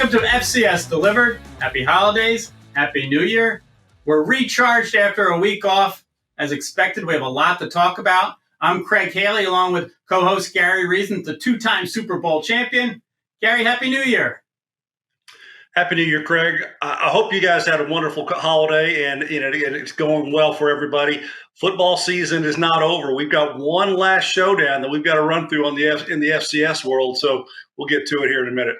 Welcome to FCS Delivered. Happy holidays. Happy New Year. We're recharged after a week off. As expected, we have a lot to talk about. I'm Craig Haley, along with co-host Gary Reason, the two-time Super Bowl champion. Gary, Happy New Year. Happy New Year, Craig. I hope you guys had a wonderful holiday, and it's going well for everybody. Football season is not over. We've got one last showdown that we've got to run through in the FCS world, so we'll get to it here in a minute.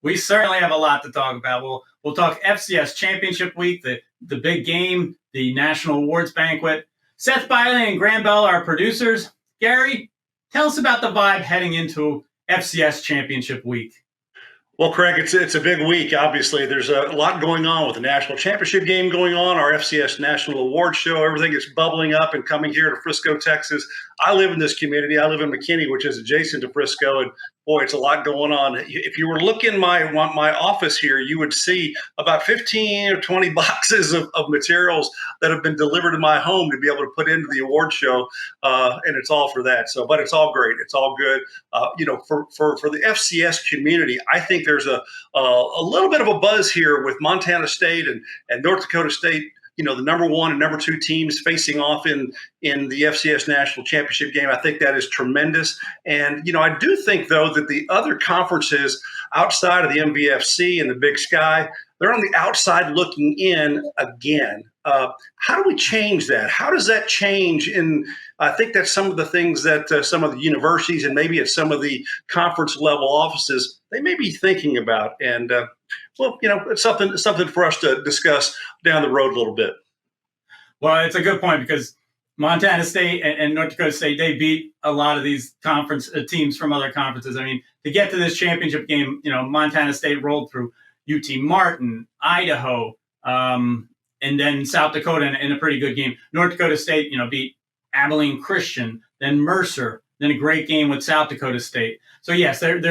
We certainly have a lot to talk about. We'll talk FCS Championship Week, the big game, the National Awards Banquet. Seth Biley and Graham Bell are our producers. Gary, tell us about the vibe heading into FCS Championship Week. Well, Craig, it's a big week. Obviously, there's a lot going on with the national championship game going on, our FCS National Awards show. Everything is bubbling up and coming here to Frisco, Texas. I live in this community. I live in McKinney, which is adjacent to Frisco, and boy, it's a lot going on. If you were looking my office here, you would see about 15 or 20 boxes of materials that have been delivered to my home to be able to put into the award show, and it's all for that. So, but it's all great. It's all good. For the FCS community, I think there's a little bit of a buzz here with Montana State and North Dakota State. The number one and number two teams facing off in the FCS National Championship game. I think that is tremendous. And, I do think, though, that the other conferences outside of the MVFC and the Big Sky, they're on the outside looking in again. How do we change that? How does that change? And I think that's some of the things that some of the universities and maybe at some of the conference level offices, they may be thinking about. And, it's something for us to discuss down the road a little bit. Well, it's a good point because Montana State and North Dakota State, they beat a lot of these conference teams from other conferences. I mean, to get to this championship game, Montana State rolled through UT Martin, Idaho, and then South Dakota in a pretty good game. North Dakota State, beat Abilene Christian, then Mercer, then a great game with South Dakota State. So yes, they're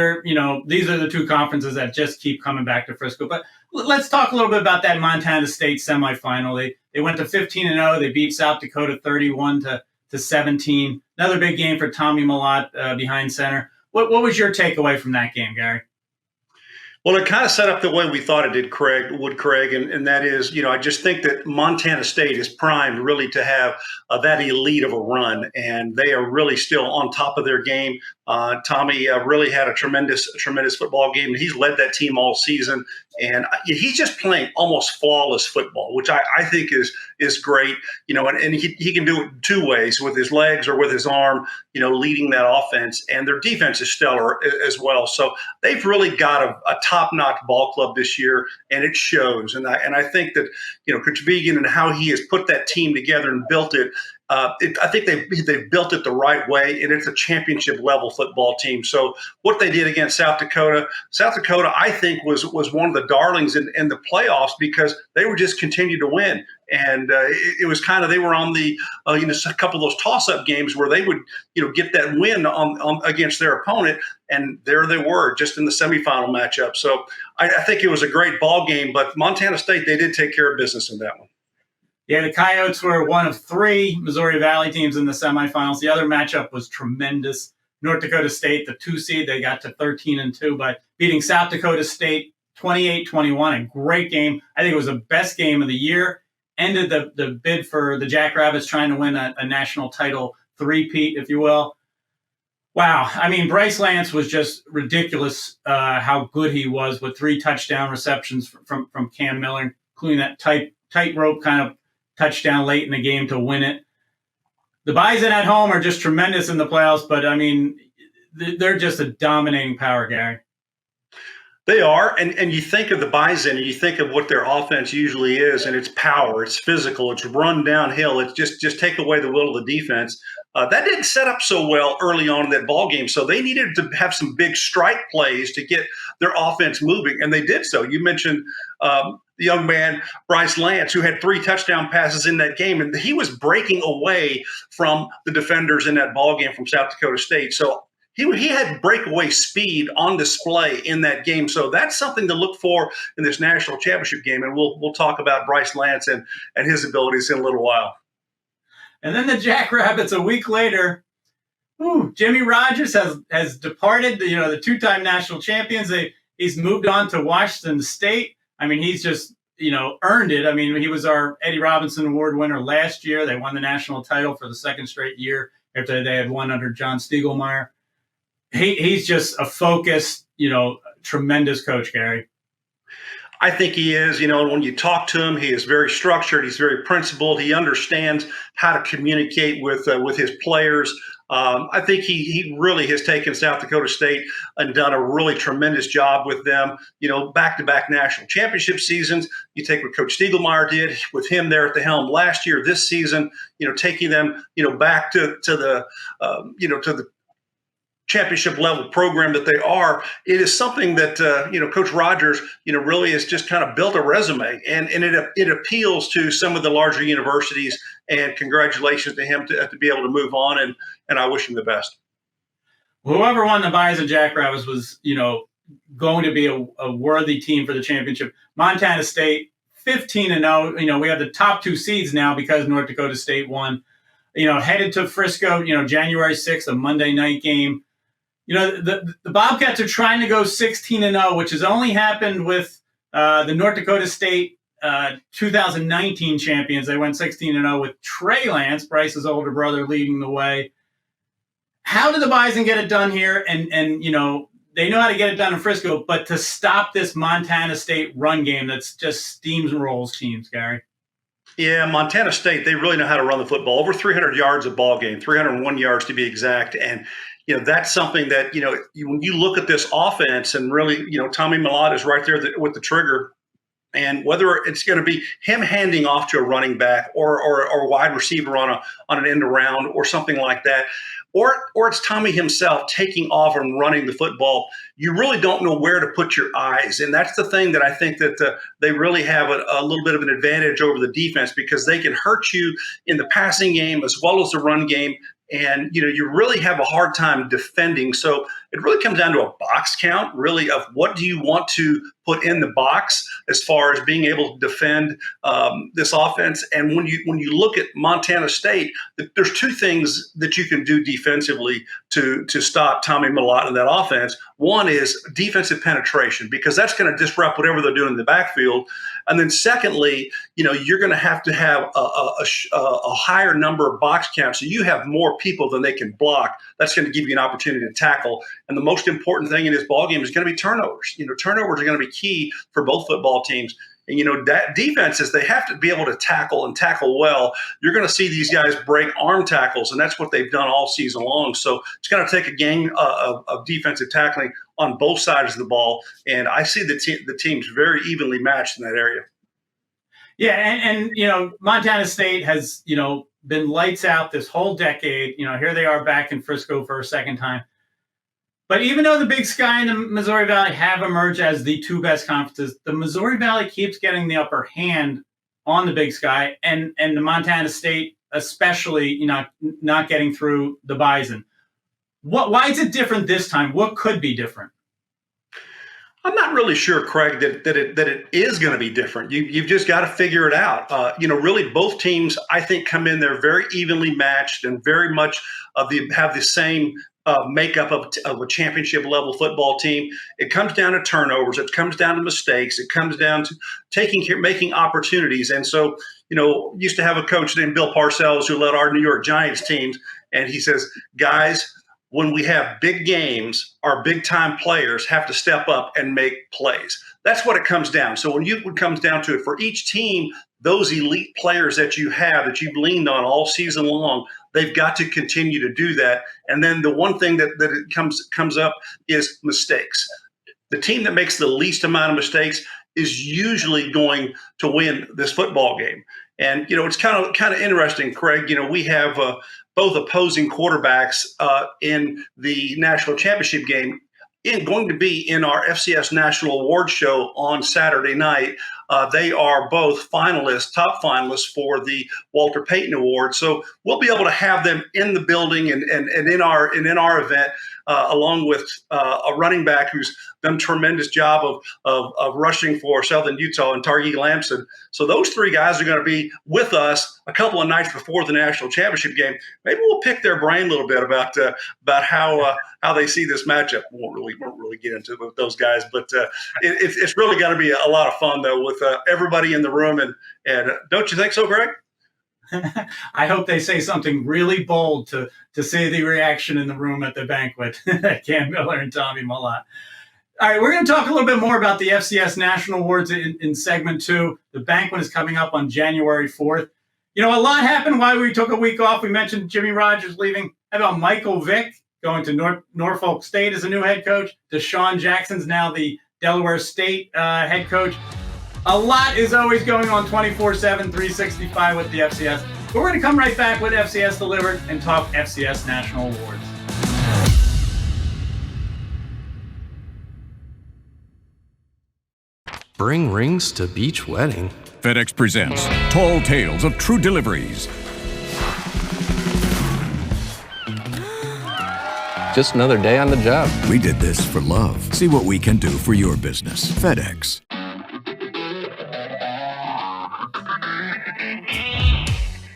these are the two conferences that just keep coming back to Frisco. But let's talk a little bit about that Montana State semifinal. They went to 15-0. They beat South Dakota 31-17. Another big game for Tommy Mellott behind center. What was your takeaway from that game, Gary? Well, it kind of set up the way we thought it did, Craig, and that is, I just think that Montana State is primed really to have that elite of a run, and they are really still on top of their game. Tommy really had a tremendous football game. He's led that team all season, and he's just playing almost flawless football, which I think is great. And he can do it two ways, with his legs or with his arm, leading that offense. And their defense is stellar as well. So they've really got a top-notch ball club this year, and it shows. And I think that Coach Vigen and how he has put that team together and built it. I think they've built it the right way, and it's a championship level football team. So what they did against South Dakota, I think was one of the darlings in the playoffs because they were just continued to win, and it was kind of they were on the a couple of those toss-up games where they would get that win on against their opponent, and there they were just in the semifinal matchup. So I think it was a great ball game, but Montana State, they did take care of business in that one. Yeah, the Coyotes were one of three Missouri Valley teams in the semifinals. The other matchup was tremendous. North Dakota State, the 2 seed, they got to 13-2 by beating South Dakota State 28-21. A great game. I think it was the best game of the year. Ended the bid for the Jackrabbits trying to win a national title three-peat, if you will. Wow. I mean, Bryce Lance was just ridiculous how good he was with 3 touchdown receptions from Cam Miller, including that tightrope kind of touchdown late in the game to win it. The Bison at home are just tremendous in the playoffs, but I mean, they're just a dominating power, Gary. They are, and you think of the Bison, and you think of what their offense usually is, and it's power, it's physical, it's run downhill, it's just take away the will of the defense. That didn't set up so well early on in that ball game, so they needed to have some big strike plays to get their offense moving, and they did so. You mentioned the young man, Bryce Lance, who had 3 touchdown passes in that game, and he was breaking away from the defenders in that ball game from South Dakota State. So he had breakaway speed on display in that game. So that's something to look for in this national championship game, and we'll talk about Bryce Lance and his abilities in a little while. And then the Jackrabbits a week later, Jimmy Rogers has departed. The 2-time national champions. They He's moved on to Washington State. I mean, he's just, earned it. I mean, he was our Eddie Robinson Award winner last year. They won the national title for the second straight year after they had won under John Stiegelmeier. He's just a focused, tremendous coach, Gary. I think he is. When you talk to him, he is very structured. He's very principled. He understands how to communicate with his players. I think he really has taken South Dakota State and done a really tremendous job with them. Back-to-back national championship seasons. You take what Coach Stiegelmeier did with him there at the helm last year. This season, taking them, back to the championship level program that they are. It is something that Coach Rogers really has just kind of built a resume, and it appeals to some of the larger universities. And congratulations to him to be able to move on, and I wish him the best. Whoever won the Bison Jackrabbits was going to be a worthy team for the championship. Montana State 15-0. We have the top two seeds now because North Dakota State won. Headed to Frisco. January 6th, a Monday night game. The Bobcats are trying to go 16-0, which has only happened with the North Dakota State 2019 champions. They went 16-0 with Trey Lance, Bryce's older brother, leading the way. How did the Bison get it done here? And they know how to get it done in Frisco, but to stop this Montana State run game that's just steamrolls teams, Gary. Yeah, Montana State, they really know how to run the football. Over 300 yards a ball game, 301 yards to be exact. And that's something that, when you look at this offense and really, Tommy Mellott is right there with the trigger. And whether it's going to be him handing off to a running back or a wide receiver on an end around or something like that, or it's Tommy himself taking off and running the football, you really don't know where to put your eyes. And that's the thing that I think that they really have a little bit of an advantage over the defense, because they can hurt you in the passing game as well as the run game. And, you really have a hard time defending. So it really comes down to a box count, really, of what do you want to put in the box as far as being able to defend this offense. And when you look at Montana State, there's two things that you can do defensively to stop Tommy Mellott and that offense. One is defensive penetration, because that's going to disrupt whatever they're doing in the backfield. And then secondly, you're going to have a higher number of box counts. So you have more people than they can block. That's going to give you an opportunity to tackle. And the most important thing in this ballgame is going to be turnovers. Turnovers are going to be key for both football teams. And, that defenses, they have to be able to tackle and tackle well. You're going to see these guys break arm tackles, and that's what they've done all season long. So it's going to take a game of defensive tackling on both sides of the ball. And I see the teams very evenly matched in that area. Yeah, and Montana State has, been lights out this whole decade. Here they are back in Frisco for a second time. But even though the Big Sky and the Missouri Valley have emerged as the two best conferences, the Missouri Valley keeps getting the upper hand on the Big Sky, and the Montana State especially, not getting through the Bison. Why is it different this time? What could be different? I'm not really sure, Craig, that it is going to be different. You've just got to figure it out. Really, both teams, I think, come in there very evenly matched and very much have the same makeup of a championship level football team. It comes down to turnovers. It comes down to mistakes. It comes down to making opportunities. And so, used to have a coach named Bill Parcells who led our New York Giants teams, and he says, guys, when we have big games, our big-time players have to step up and make plays. That's what it comes down. So when it comes down to it, for each team, those elite players that you have, that you've leaned on all season long, they've got to continue to do that. And then the one thing that it comes up is mistakes. The team that makes the least amount of mistakes is usually going to win this football game. And, it's kind of interesting, Craig. We have both opposing quarterbacks in the national championship game going to be in our FCS National Awards show on Saturday night. They are both finalists, top finalists for the Walter Payton Award. So we'll be able to have them in the building and in our event, along with a running back who's done a tremendous job of rushing for Southern Utah and Targhee Lamson. So those three guys are going to be with us a couple of nights before the national championship game. Maybe we'll pick their brain a little bit about how they see this matchup. We won't really get into it with those guys, but it's really going to be a lot of fun though with everybody in the room. And don't you think so, Greg? I hope they say something really bold to see the reaction in the room at the banquet. Cam Miller and Tommy Millott. All right, we're going to talk a little bit more about the FCS National Awards in segment 2. The banquet is coming up on January 4th. You know, a lot happened while we took a week off. We mentioned Jimmy Rogers leaving. How about Michael Vick going to Norfolk State as a new head coach? Deshaun Jackson's now the Delaware State head coach. A lot is always going on 24/7, 365 with the FCS. But we're going to come right back with FCS Delivered and talk FCS National Awards. Bring rings to beach wedding. FedEx presents Tall Tales of True Deliveries. Just another day on the job. We did this for love. See what we can do for your business. FedEx.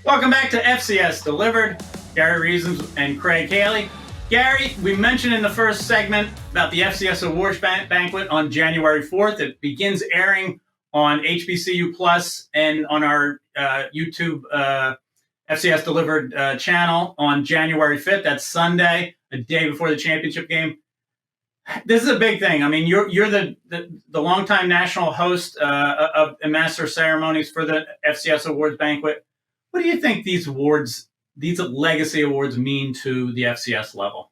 Welcome back to FCS Delivered. Gary Reasons and Craig Haley. Gary, we mentioned in the first segment about the FCS Awards Banquet on January 4th. It begins airing on HBCU Plus and on our YouTube FCS Delivered channel on January 5th. That's Sunday, a day before the championship game. This is a big thing. I mean, you're the longtime national host of Master Ceremonies for the FCS Awards Banquet. What do you think these awards, these legacy awards, mean to the FCS level?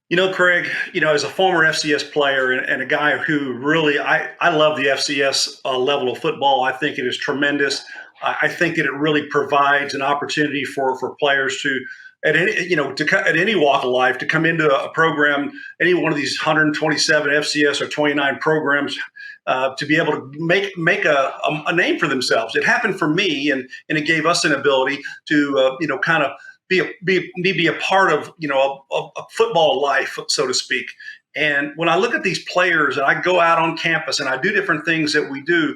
You know, Craig, as a former FCS player and a guy who really, I love the FCS level of football. I think it is tremendous. I think that it really provides an opportunity for players to, at any walk of life, to come into a program, any one of these 127 FCS or 29 programs, to be able to make a name for themselves. It happened for me, and it gave us an ability to kind of be a part of a football life, so to speak. And when I look at these players and I go out on campus and I do different things that we do,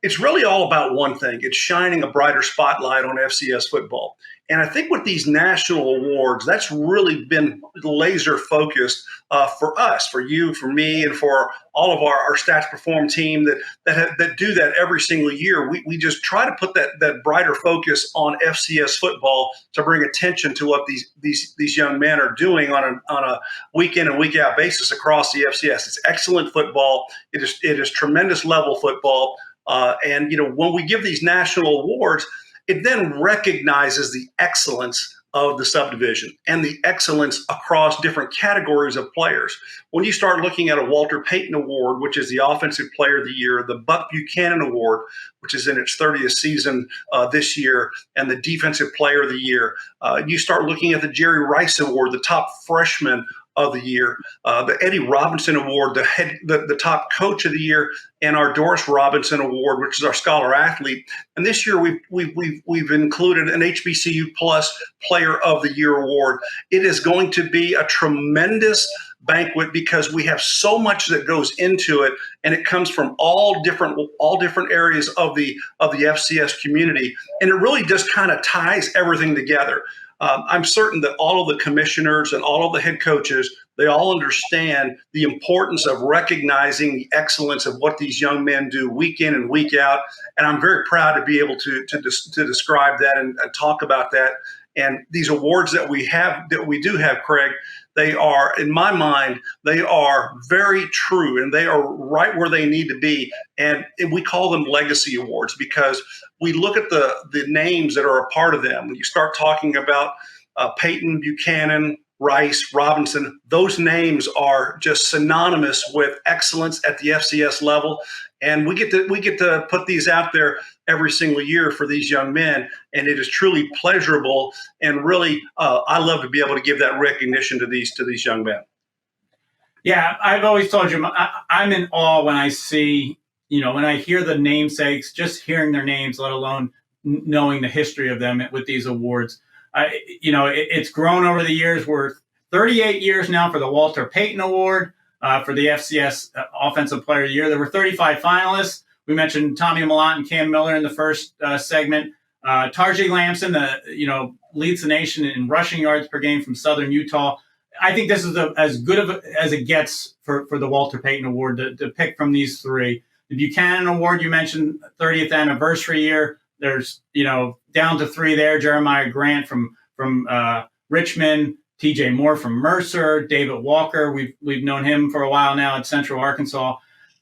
it's really all about one thing. It's shining a brighter spotlight on FCS football. And I think with these national awards, that's really been laser focused for us, for you, for me, and for all of our Stats Perform team that do that every single year. We just try to put that brighter focus on FCS football to bring attention to what these young men are doing on a week in and week out basis across the FCS. It's excellent football. It is tremendous level football. And when we give these national awards, it then recognizes the excellence of the subdivision and the excellence across different categories of players. When you start looking at a Walter Payton Award, which is the Offensive Player of the Year, the Buck Buchanan Award, which is in its 30th season this year, and the Defensive Player of the Year, you start looking at the Jerry Rice Award, the top freshman of the year, the Eddie Robinson Award, the top coach of the year, and our Doris Robinson Award, which is our scholar athlete. And this year we've included an HBCU Plus Player of the Year award. It is going to be a tremendous banquet because we have so much that goes into it, and it comes from all different areas of the FCS community, and it really just kind of ties everything together. I'm certain that all of the commissioners and all of the head coaches, they all understand the importance of recognizing the excellence of what these young men do week in and week out. And I'm very proud to be able to describe that and talk about that. And these awards that we do have, Craig, they are, in my mind, they are very true, and they are right where they need to be. And we call them legacy awards because we look at the names that are a part of them. When you start talking about Payton, Buchanan, Rice, Robinson, those names are just synonymous with excellence at the FCS level. And we get to put these out there every single year for these young men, and it is truly pleasurable. And really, I love to be able to give that recognition to these young men. Yeah, I've always told you, I'm in awe when I see when I hear the namesakes, just hearing their names, let alone knowing the history of them with these awards, it's grown over the years. We're 38 years now for the Walter Payton Award for the FCS Offensive Player of the Year. There were 35 finalists. We mentioned Tommy Mellott and Cam Miller in the first segment. Tarjay Lamson, leads the nation in rushing yards per game from Southern Utah. I think this is as good as it gets for the Walter Payton Award to pick from these three. The Buchanan Award, you mentioned 30th anniversary year. There's, down to three there. Jeremiah Grant from Richmond, TJ Moore from Mercer, David Walker. We've known him for a while now at Central Arkansas.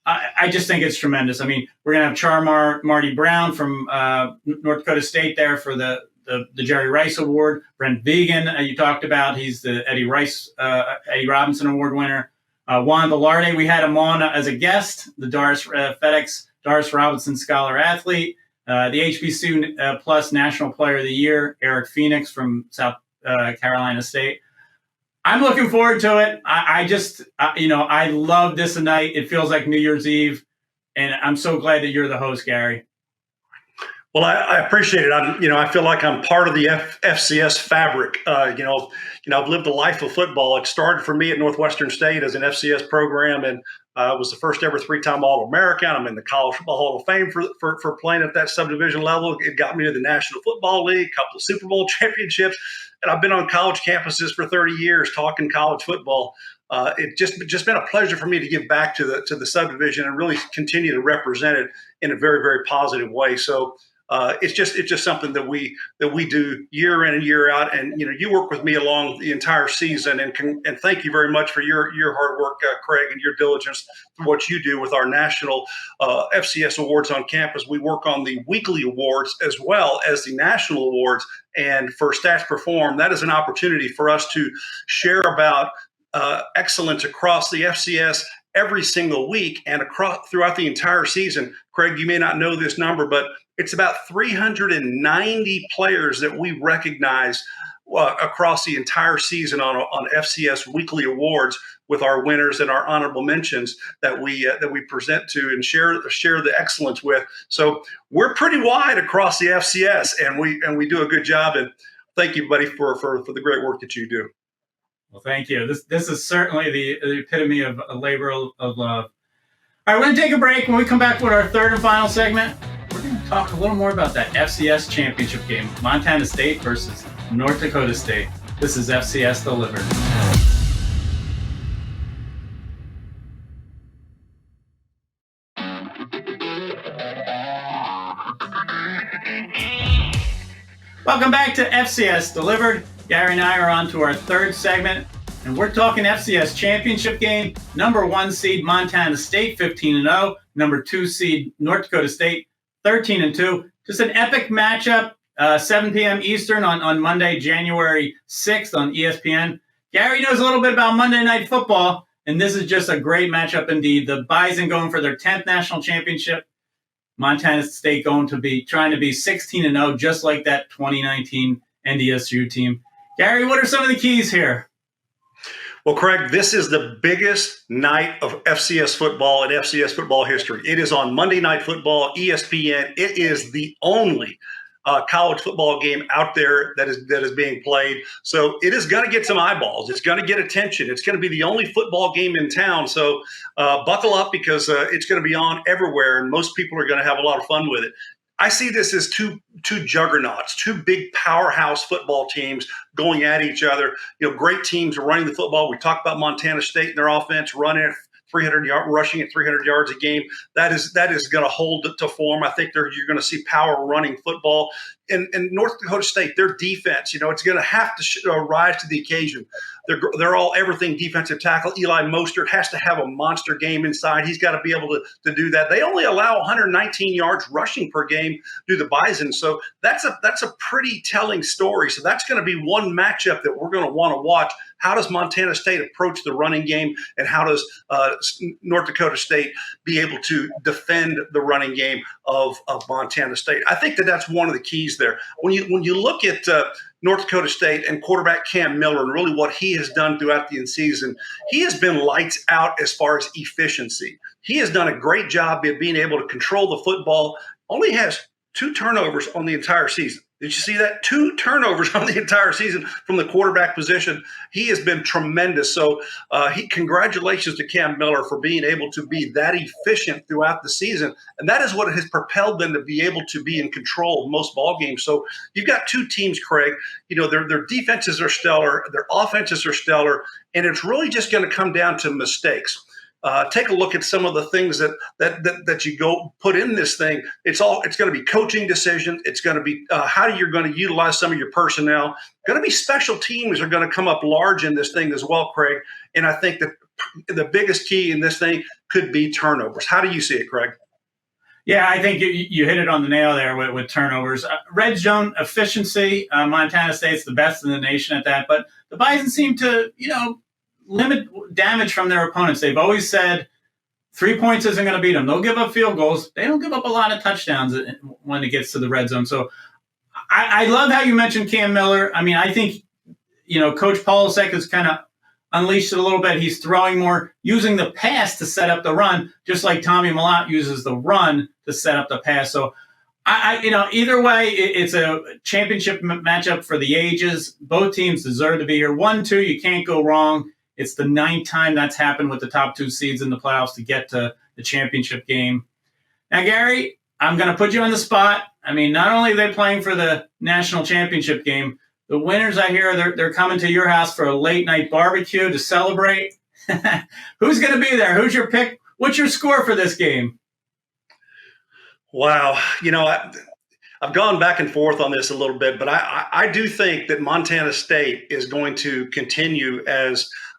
I just think it's tremendous. I mean, we're going to have Marty Brown from North Dakota State there for the Jerry Rice Award. Brent Vegan, you talked about, he's the Eddie Robinson Award winner. Juan Velarde, we had him on as a guest, the FedEx Doris Robinson Scholar Athlete. The HBCU Plus National Player of the Year, Eric Phoenix from South Carolina State. I'm looking forward to it. I love this night. It feels like New Year's Eve, and I'm so glad that you're the host, Gary. Well, I appreciate it. I feel like I'm part of the FCS fabric. I've lived a life of football. It started for me at Northwestern State as an FCS program, and I was the first ever three-time All-American. I'm in the College Football Hall of Fame for playing at that subdivision level. It got me to the National Football League, a couple of Super Bowl championships, and I've been on college campuses for 30 years talking college football. It just been a pleasure for me to give back to the subdivision and really continue to represent it in a very, very positive way. So it's just something that we do year in and year out. And you work with me along the entire season, and thank you very much for your hard work, Craig, and your diligence for what you do with our national FCS awards on campus. We work on the weekly awards as well as the national awards. And for Stats Perform, that is an opportunity for us to share about excellence across the FCS every single week and throughout the entire season. Craig, you may not know this number, but it's about 390 players that we recognize across the entire season on FCS weekly awards with our winners and our honorable mentions that we present to and share the excellence with. So we're pretty wide across the FCS, and we do a good job. And thank you, buddy, for the great work that you do. Well, thank you. This is certainly the epitome of a labor of love. All right, we're going to take a break. When we come back with our third and final segment, we're going to talk a little more about that FCS championship game, Montana State versus North Dakota State. This is FCS Delivered. Welcome back to FCS Delivered. Gary and I are on to our third segment, and we're talking FCS championship game. Number 1 seed Montana State, 15-0. Number 2 seed North Dakota State, 13-2. Just an epic matchup, 7 p.m. Eastern on Monday, January 6th on ESPN. Gary knows a little bit about Monday Night Football, and this is just a great matchup indeed. The Bison going for their 10th national championship. Montana State trying to be 16-0, just like that 2019 NDSU team. Gary, what are some of the keys here? Well, Craig, this is the biggest night of FCS football in FCS football history. It is on Monday Night Football, ESPN. It is the only college football game out there that is being played. So it is going to get some eyeballs. It's going to get attention. It's going to be the only football game in town. So buckle up, because it's going to be on everywhere, and most people are going to have a lot of fun with it. I see this as two juggernauts, two big powerhouse football teams going at each other. Great teams are running the football. We talked about Montana State and their offense running 300 rushing at 300 yards a game. That is going to hold to form. I think you're going to see power running football. And North Dakota State, their defense, it's going to have to rise to the occasion. They're all everything defensive tackle. Eli Mostert has to have a monster game inside. He's got to be able to do that. They only allow 119 yards rushing per game to the Bison. So that's a pretty telling story. So that's going to be one matchup that we're going to want to watch. How does Montana State approach the running game, and how does North Dakota State be able to defend the running game of Montana State? I think that's one of the keys keys there. When you look at North Dakota State and quarterback Cam Miller and really what he has done throughout the season, he has been lights out as far as efficiency. He has done a great job of being able to control the football. Only has 2 turnovers on the entire season. Did you see that? 2 turnovers on the entire season from the quarterback position. He has been tremendous. So congratulations to Cam Miller for being able to be that efficient throughout the season. And that is what has propelled them to be able to be in control of most ball games. So you've got 2 teams, Craig. You know, their defenses are stellar, their offenses are stellar, and it's really just going to come down to mistakes. Take a look at some of the things that you go put in this thing. It's going to be coaching decisions. It's going to be how you're going to utilize some of your personnel. Going to be special teams are going to come up large in this thing as well, Craig. And I think that the biggest key in this thing could be turnovers. How do you see it, Craig? Yeah, I think you hit it on the nail there with turnovers. Red zone efficiency, Montana State's the best in the nation at that. But the Bison seem to, limit damage from their opponents. They've always said 3 points isn't going to beat them. They'll give up field goals. They don't give up a lot of touchdowns when it gets to the red zone. So I love how you mentioned Cam Miller. I mean, I think, Coach Polasek has kind of unleashed it a little bit. He's throwing more, using the pass to set up the run, just like Tommy Mellott uses the run to set up the pass. So either way, it's a championship matchup for the ages. Both teams deserve to be here. 1-2, you can't go wrong. It's the 9th time that's happened with the top 2 seeds in the playoffs to get to the championship game. Now, Gary, I'm going to put you on the spot. I mean, not only are they playing for the national championship game, the winners, I hear, they're coming to your house for a late-night barbecue to celebrate. Who's going to be there? Who's your pick? What's your score for this game? Wow. I've gone back and forth on this a little bit, but I do think that Montana State is going to continue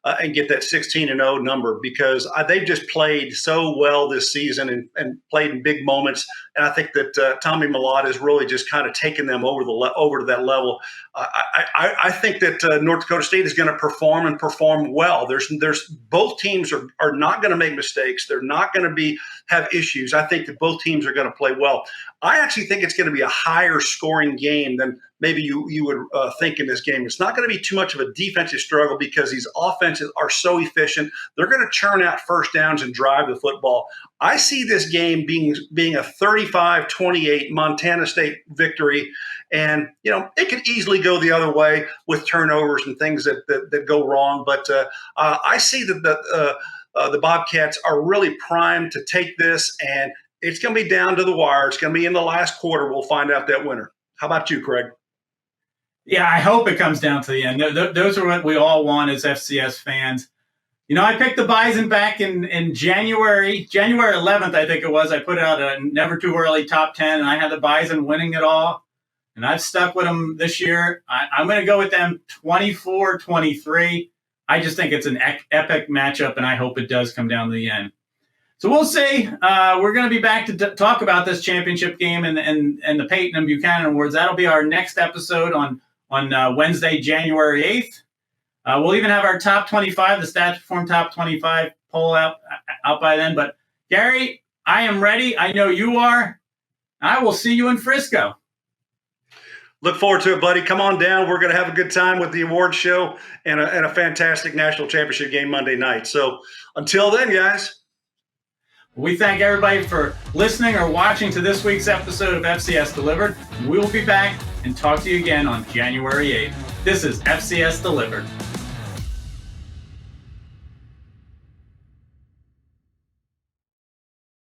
and get that 16-0 number because they've just played so well this season and played in big moments. And I think that Tommy Mellott has really just kind of taken them over to that level. I think that North Dakota State is going to perform well. There's both teams are not going to make mistakes. They're not going to have issues. I think that both teams are going to play well. I actually think it's going to be a higher scoring game than maybe you would think in this game. It's not going to be too much of a defensive struggle because these offenses are so efficient. They're going to churn out first downs and drive the football. I see this game being a 35-28 Montana State victory. And, it could easily go the other way with turnovers and things that go wrong. But I see that the Bobcats are really primed to take this, and it's going to be down to the wire. It's going to be in the last quarter. We'll find out that winner. How about you, Craig? Yeah, I hope it comes down to the end. Those are what we all want as FCS fans. I picked the Bison back in January 11th, I think it was. I put out a never too early top 10, and I had the Bison winning it all. And I've stuck with them this year. I'm going to go with them 24-23. I just think it's an epic matchup, and I hope it does come down to the end. So we'll see. We're going to be back to talk about this championship game and the Peyton and Buchanan Awards. That'll be our next episode on Wednesday, January 8th. We'll even have our top 25, the Stats Perform top 25 poll out by then. But, Gary, I am ready. I know you are. I will see you in Frisco. Look forward to it, buddy. Come on down. We're going to have a good time with the awards show and a fantastic national championship game Monday night. So until then, guys. We thank everybody for listening or watching to this week's episode of FCS Delivered. We will be back and talk to you again on January 8th. This is FCS Delivered.